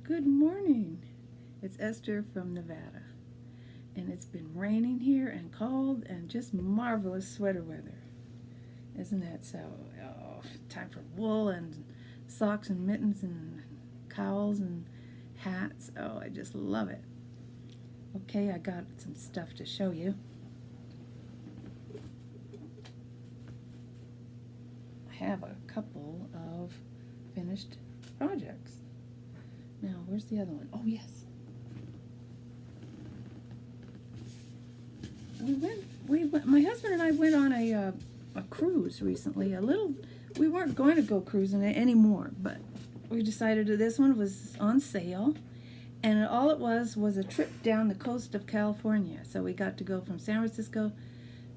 Good morning. It's Esther from Nevada, and it's been raining here and cold and just marvelous sweater weather. Isn't that so? Oh, time for wool and socks and mittens and cowls and hats. Oh, I just love it. Okay, I got some stuff to show you. I have a couple of finished projects. Now, where's the other one? Oh, yes. My husband and I went on a cruise recently. We weren't going to go cruising anymore, but we decided that this one was on sale, and all it was a trip down the coast of California. So we got to go from San Francisco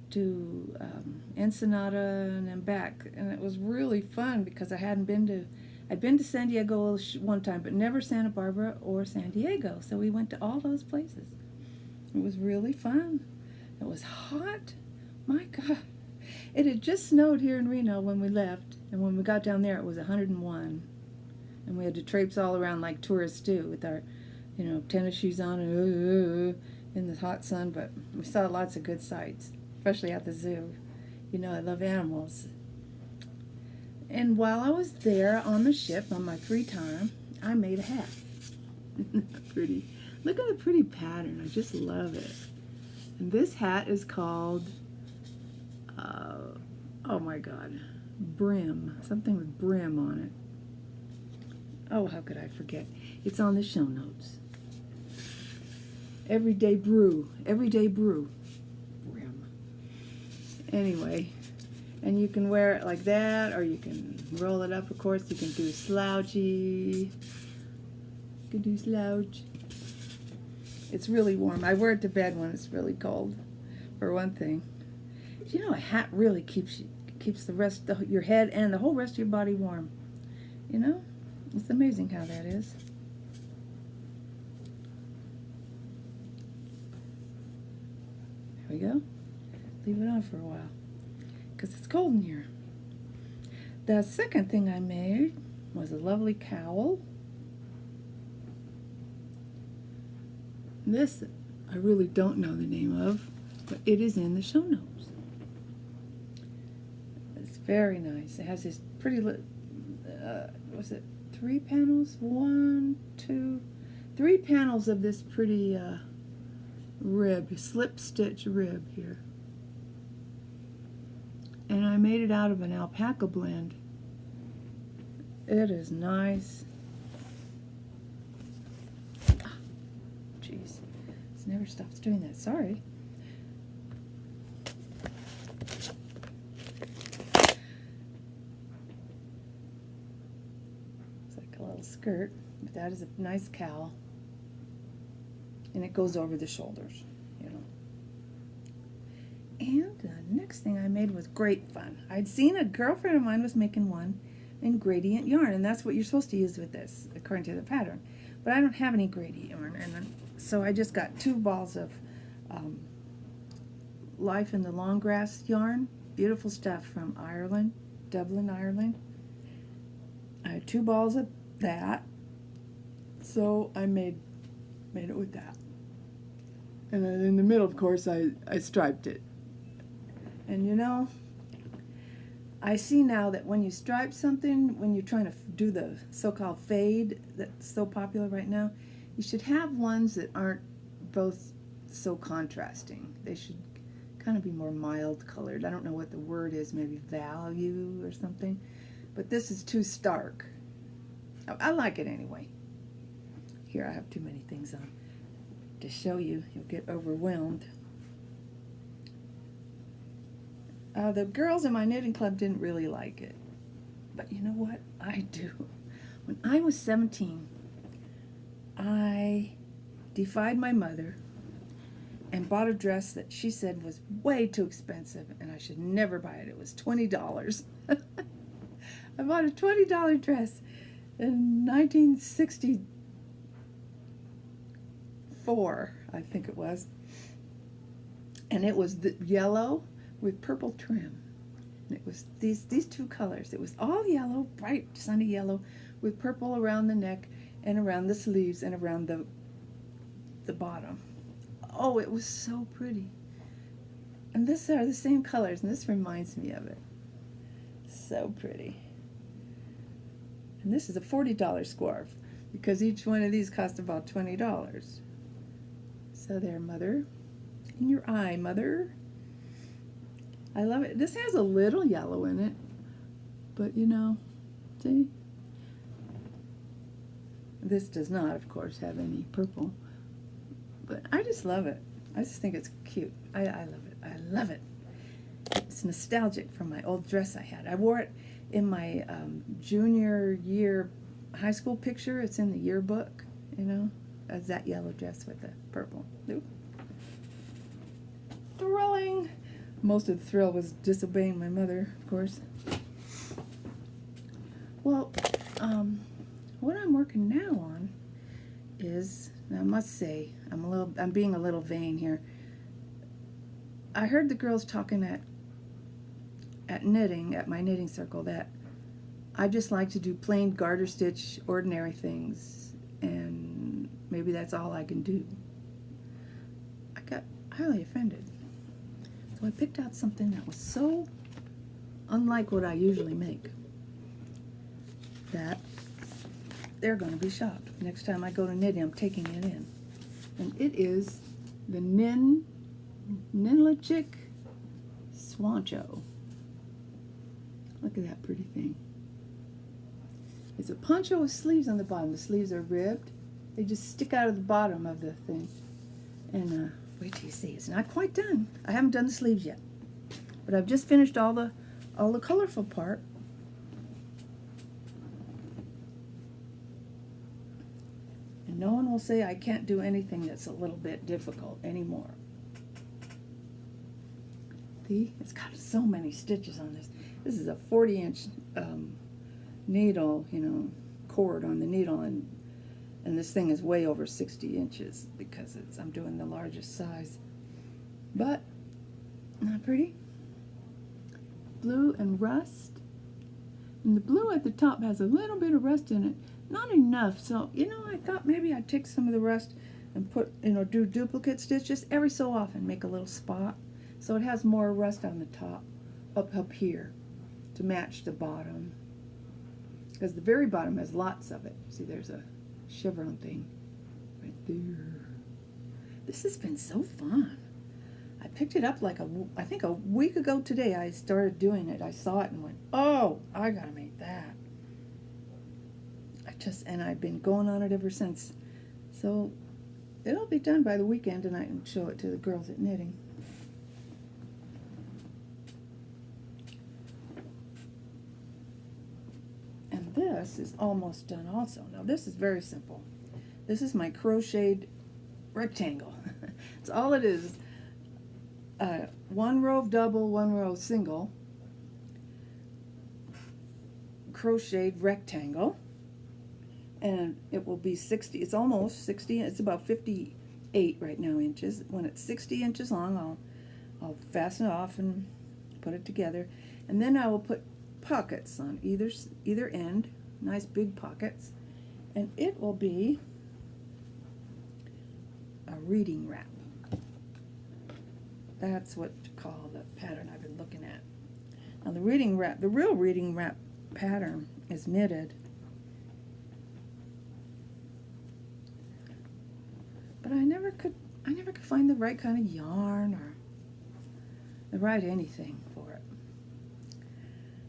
to Ensenada and then back, and it was really fun because I'd been to San Diego one time, but never Santa Barbara or San Diego. So we went to all those places. It was really fun. It was hot. My God. It had just snowed here in Reno when we left, and when we got down there, it was 101. And we had to traipse all around like tourists do with our, tennis shoes on and in the hot sun. But we saw lots of good sights, especially at the zoo. I love animals. And while I was there on the ship on my free time, I made a hat. Pretty. Look at the pretty pattern. I just love it. And this hat is called, oh my God, brim. Something with brim on it. Oh, how could I forget? It's on the show notes. Everyday brew. Brim. Anyway. And you can wear it like that, or you can roll it up, of course. You can do slouchy. You can do slouch. It's really warm. I wear it to bed when it's really cold, for one thing. A hat really keeps the rest of your head and the whole rest of your body warm. It's amazing how that is. There we go. Leave it on for a while, because it's cold in here. The second thing I made was a lovely cowl. This I really don't know the name of, but it is in the show notes. It's very nice. It has this pretty, was it 3 panels? 1, 2, 3 panels of this pretty rib, slip stitch rib here. And I made it out of an alpaca blend. It is nice. Jeez, it never stops doing that. Sorry. It's like a little skirt, but that is a nice cowl. And it goes over the shoulders, And the next thing I made was great fun. I'd seen a girlfriend of mine was making one in gradient yarn, and that's what you're supposed to use with this, according to the pattern. But I don't have any gradient yarn, and so I just got 2 balls of Life in the Long Grass yarn. Beautiful stuff from Ireland, Dublin, Ireland. I had 2 balls of that, so I made it with that. And then in the middle, of course, I striped it. And I see now that when you stripe something, when you're trying to do the so-called fade that's so popular right now, you should have ones that aren't both so contrasting. They should kind of be more mild colored. I don't know what the word is, maybe value or something. But this is too stark. I like it anyway. Here, I have too many things on to show you. You'll get overwhelmed. The girls in my knitting club didn't really like it. But you know what? I do. When I was 17, I defied my mother and bought a dress that she said was way too expensive and I should never buy it. It was $20. I bought a $20 dress in 1964, I think it was. And it was the yellow with purple trim. And it was these 2 colors. It was all yellow, bright sunny yellow, with purple around the neck and around the sleeves and around the bottom. Oh, it was so pretty. And these are the same colors, and this reminds me of it. So pretty. And this is a $40 scarf, because each one of these cost about $20. So there, Mother. In your eye, Mother. I love it. This has a little yellow in it, but you know, see? This does not, of course, have any purple, but I just love it. I just think it's cute. I love it. I love it. It's nostalgic from my old dress I had. I wore it in my junior year high school picture. It's in the yearbook, you know, as that yellow dress with the purple. Ooh. Thrilling. Most of the thrill was disobeying my mother, of course. Well, what I'm working now on is, I must say, I'm being a little vain here. I heard the girls talking at knitting, at my knitting circle, that I just like to do plain garter stitch, ordinary things, and maybe that's all I can do. I got highly offended. So I picked out something that was so unlike what I usually make that they're going to be shocked. Next time I go to knitting, I'm taking it in. And it is the Ninlachik Swancho. Look at that pretty thing. It's a poncho with sleeves on the bottom. The sleeves are ribbed. They just stick out of the bottom of the thing. And wait till you see. It's not quite done. I haven't done the sleeves yet. But I've just finished all the colorful part. And no one will say I can't do anything that's a little bit difficult anymore. See? It's got so many stitches on this. This is a 40-inch needle, you know, cord on the needle, and this thing is way over 60 inches because I'm doing the largest size. But, not pretty? Blue and rust. And the blue at the top has a little bit of rust in it. Not enough, so, you know, I thought maybe I'd take some of the rust and put, you know, do duplicate stitches every so often, make a little spot. So it has more rust on the top, up here, to match the bottom. Because the very bottom has lots of it. See, there's a chevron thing right there. This has been so fun. I picked it up like I think a week ago today. I started doing it. I saw it and went, oh, I gotta make that. And I've been going on it ever since. So it'll be done by the weekend, and I can show it to the girls at knitting. And this is almost done also. Now this is very simple. This is my crocheted rectangle. It's all it is. One row of double, one row of single, crocheted rectangle. And it will be 60, it's almost 60, it's about 58 right now inches. When it's 60 inches long, I'll fasten it off and put it together. And then I will put pockets on either end, nice big pockets. And it will be a reading wrap. That's what to call the pattern I've been looking at. Now the reading wrap, the real reading wrap pattern is knitted. But I never could find the right kind of yarn or the right anything for it.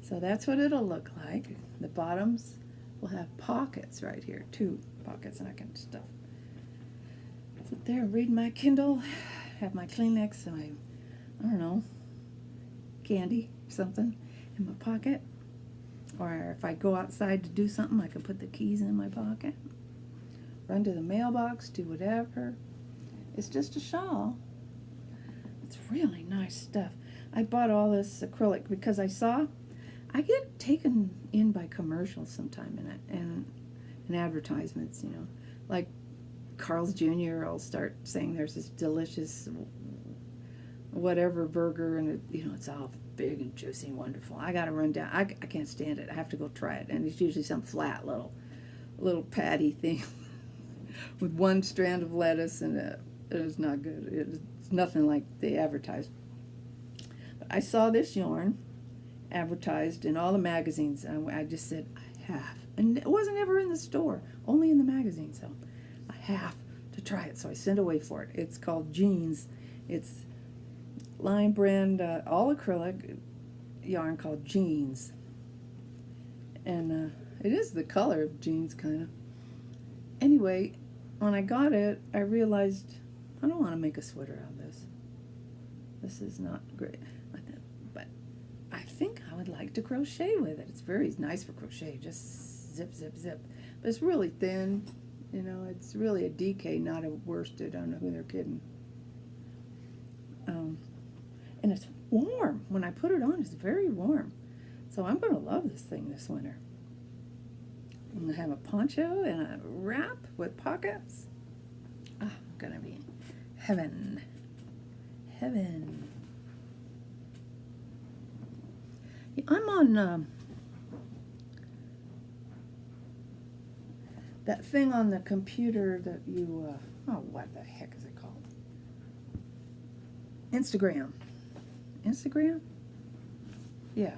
So that's what it'll look like. The bottoms will have pockets right here, 2 pockets, and I can stuff. Sit there, read my Kindle, have my Kleenex and my, I don't know, candy, something in my pocket. Or if I go outside to do something, I can put the keys in my pocket. Run to the mailbox, do whatever. It's just a shawl. It's really nice stuff. I bought all this acrylic because I get taken in by commercials sometime and advertisements, you know. Like Carl's Jr. will start saying there's this delicious whatever burger, and it's all big and juicy and wonderful. I gotta run down. I can't stand it. I have to go try it. And it's usually some flat little little patty thing with one strand of lettuce, and it is not good. It's nothing like they advertised. But I saw this yarn advertised in all the magazines, and I just said, I have. And it wasn't ever in the store, only in the magazine, so I have to try it. So I sent away for it. It's called Jeans. It's line brand, all acrylic yarn called Jeans. And it is the color of jeans, kind of. Anyway, when I got it, I realized I don't want to make a sweater out of this. This is not great. But I think I would like to crochet with it. It's very nice for crochet. Just zip, zip, zip. But it's really thin. You know, it's really a DK, not a worsted. I don't know who they're kidding. And it's warm. When I put it on, it's very warm. So I'm going to love this thing this winter. I'm going to have a poncho and a wrap with pockets. Ah, going to be heaven. Heaven. Yeah, I'm on that thing on the computer that you, what the heck is it called? Instagram. Instagram? Yeah.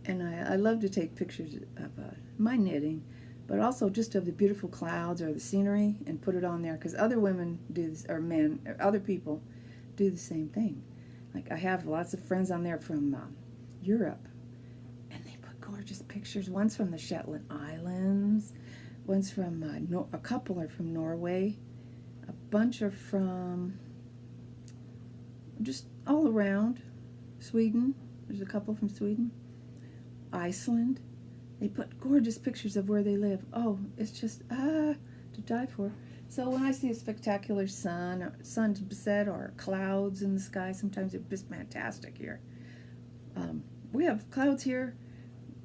And I love to take pictures of my knitting, but also just of the beautiful clouds or the scenery and put it on there, because other women do this, or men, or other people do the same thing. Like I have lots of friends on there from Europe, and they put gorgeous pictures. One's from the Shetland Islands, one's from, a couple are from Norway, a bunch are from just all around, Sweden, there's a couple from Sweden. Iceland. They put gorgeous pictures of where they live. Oh, it's just to die for. So when I see a spectacular sunset or clouds in the sky, sometimes it's just fantastic here. We have clouds here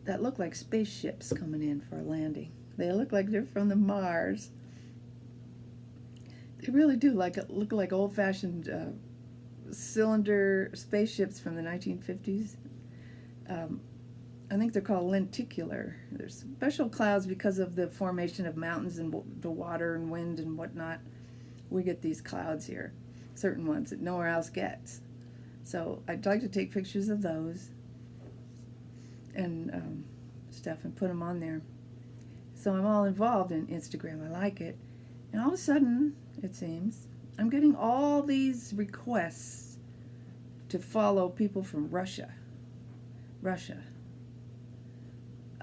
that look like spaceships coming in for a landing. They look like they're from the Mars. They really do look like old-fashioned cylinder spaceships from the 1950s. I think they're called lenticular. There's special clouds because of the formation of mountains and the water and wind and whatnot. We get these clouds here, certain ones that nowhere else gets. So I'd like to take pictures of those and stuff and put them on there. So I'm all involved in Instagram. I like it. And all of a sudden, it seems, I'm getting all these requests to follow people from Russia.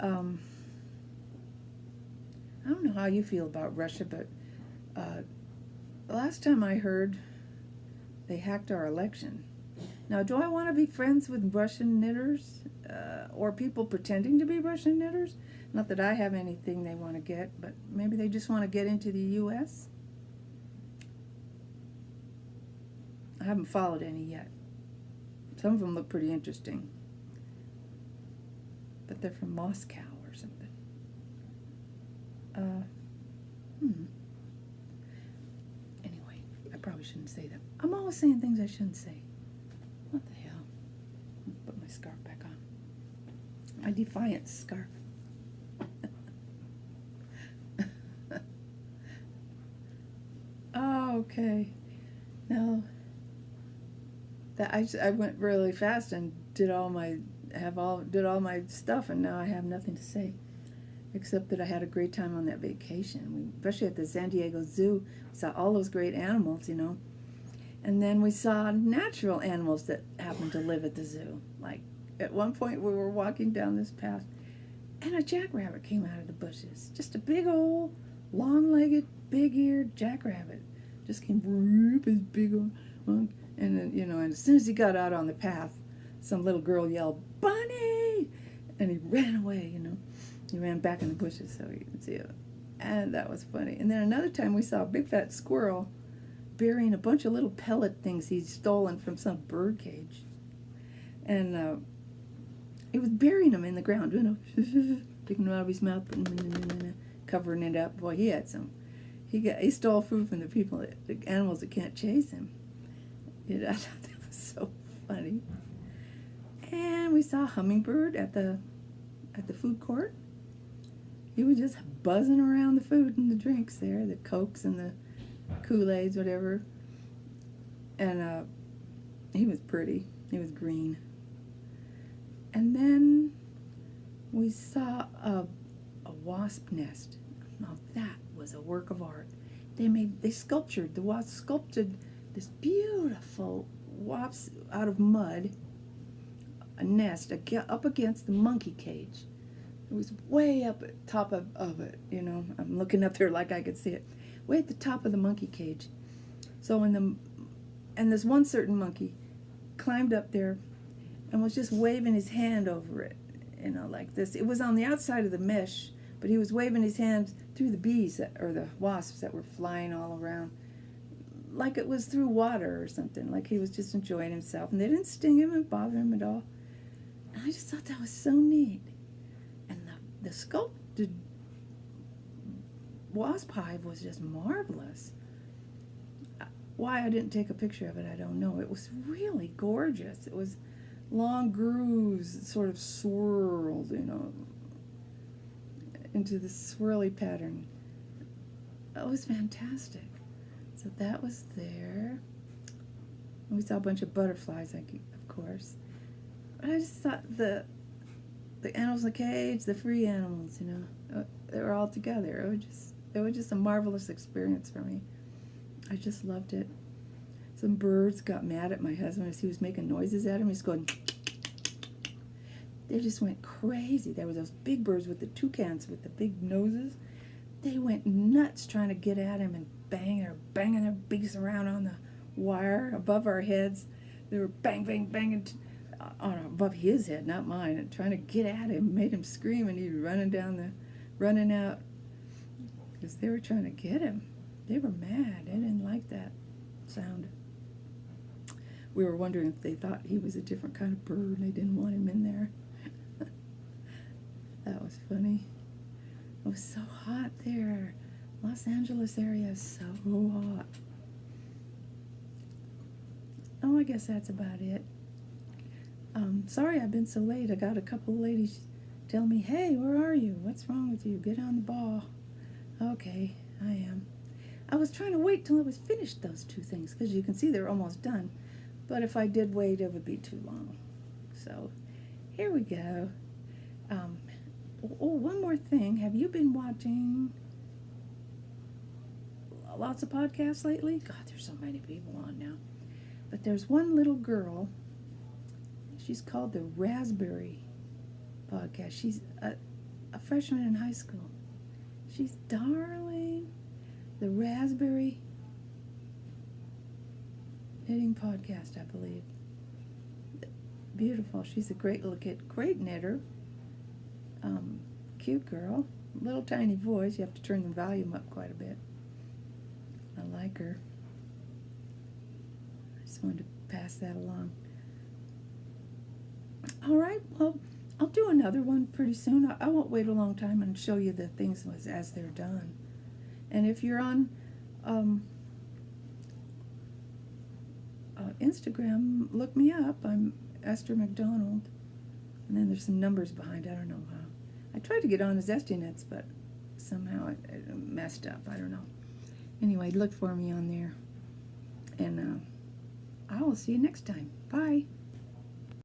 I don't know how you feel about Russia, but the last time I heard, they hacked our election. Now, do I want to be friends with Russian knitters or people pretending to be Russian knitters? Not that I have anything they want to get, but maybe they just want to get into the U.S.? I haven't followed any yet. Some of them look pretty interesting. But they're from Moscow or something. Anyway, I probably shouldn't say that. I'm always saying things I shouldn't say. What the hell? Put my scarf back on. My Defiance scarf. Okay. Now that I went really fast and did all my stuff, and now I have nothing to say except that I had a great time on that vacation. Especially at the San Diego Zoo, we saw all those great animals, and then we saw natural animals that happened to live at the zoo. Like at one point we were walking down this path, and a jackrabbit came out of the bushes. Just a big old, long-legged, big-eared jackrabbit. Just came whoop, his big old, and then and as soon as he got out on the path, some little girl yelled, "Bunny!" And he ran away, He ran back in the bushes so you could see it. And that was funny. And then another time we saw a big fat squirrel burying a bunch of little pellet things he'd stolen from some bird cage. And he was burying them in the ground, picking them out of his mouth, covering it up. Boy, he had some. He stole food from the animals that can't chase him. I thought that was so funny. And we saw a hummingbird at the food court. he was just buzzing around the food and the drinks there, the Cokes and the Kool-Aids, whatever. And he was pretty. He was green. And then we saw a wasp nest. Now that was a work of art. The wasp sculpted this beautiful wasp out of mud, a nest up against the monkey cage. It was way up at the top of it, you know. I'm looking up there like I could see it. Way at the top of the monkey cage. So and this one certain monkey climbed up there and was just waving his hand over it, you know, like this. It was on the outside of the mesh, but he was waving his hand through the bees or the wasps that were flying all around, like it was through water or something, like he was just enjoying himself. And they didn't sting him and bother him at all. And I just thought that was so neat. And the sculpted wasp hive was just marvelous. Why I didn't take a picture of it, I don't know. It was really gorgeous. It was long grooves, sort of swirled, you know, into the swirly pattern. It was fantastic. So that was there. We saw a bunch of butterflies, of course. But I just thought the animals in the cage, the free animals, you know, they were all together. It was just a marvelous experience for me. I just loved it. Some birds got mad at my husband as he was making noises at him. He's going, they just went crazy. There were those big birds with the toucans with the big noses. They went nuts trying to get at him and banging their beaks around on the wire above our heads. They were banging above his head, not mine, and trying to get at him. Made him scream, and he was running out because they were trying to get him. They were mad. They didn't like that sound. We were wondering if they thought he was a different kind of bird and they didn't want him in there. That was funny. It was so hot there. Los Angeles area is so hot. Oh, I guess that's about it. Sorry I've been so late. I got a couple of ladies tell me, hey, where are you? What's wrong with you? Get on the ball. Okay, I am. I was trying to wait till I was finished those two things, because you can see they're almost done. But if I did wait, it would be too long. So here we go. One more thing. Have you been watching lots of podcasts lately? God, there's so many people on now. But there's one little girl. She's called the Raspberry Podcast. She's a freshman in high school. She's darling. The Raspberry Knitting Podcast, I believe. Beautiful. She's a great little kid, great knitter. Cute girl. Little tiny voice. You have to turn the volume up quite a bit. I like her. I just wanted to pass that along. All right. Well, I'll do another one pretty soon. I won't wait a long time and show you the things as they're done. And if you're on Instagram, look me up. I'm Esther McDonald. And then there's some numbers behind. I don't know how. I tried to get on as Estyknits, but somehow it messed up. I don't know. Anyway, look for me on there. And I will see you next time. Bye.